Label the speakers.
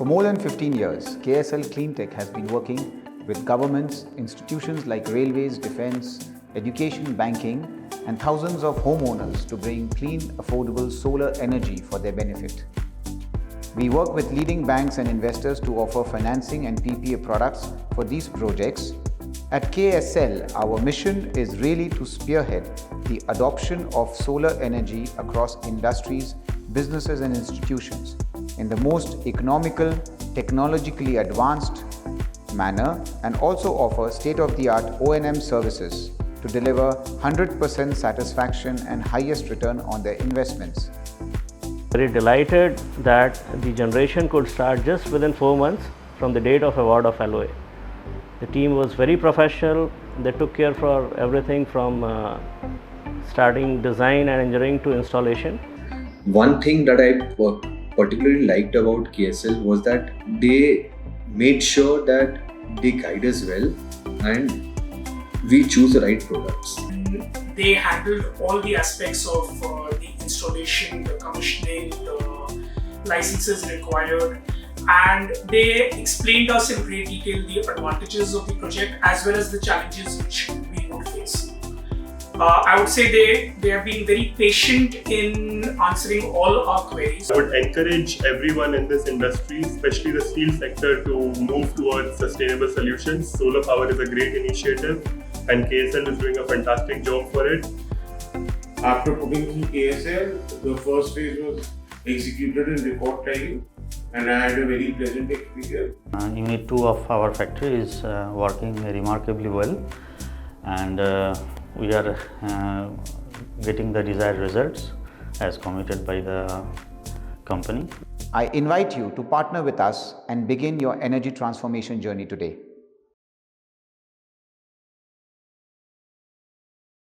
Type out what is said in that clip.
Speaker 1: For more than 15 years, KSL Cleantech has been working with governments, institutions like railways, defense, education, banking, and thousands of homeowners to bring clean, affordable solar energy for their benefit. We work with leading banks and investors to offer financing and PPA products for these projects. At KSL, our mission is really to spearhead the adoption of solar energy across industries, businesses and institutions in the most economical, technologically advanced manner, and also offer state-of-the-art O&M services to deliver 100% satisfaction and highest return on their investments.
Speaker 2: Very delighted that the generation could start just within 4 months from the date of award of LOA. The team was very professional. They took care for everything from starting design and engineering to installation.
Speaker 3: One thing that I particularly liked about KSL was that they made sure that they guide us well and we choose the right products.
Speaker 4: They handled all the aspects of the installation, the commissioning, the licenses required, and they explained us in great detail the advantages of the project as well as the challenges which we would face. I would say they have been very patient in answering all our queries.
Speaker 5: I would encourage everyone in this industry, especially the steel sector, to move towards sustainable solutions. Solar power is a great initiative and KSL is doing a fantastic job for it.
Speaker 6: After putting through KSL, the first phase was executed in record time and I had a very pleasant experience.
Speaker 7: Unit 2 of our factory is working remarkably well, and we are getting the desired results as committed by the company.
Speaker 1: I invite you to partner with us and begin your energy transformation journey today.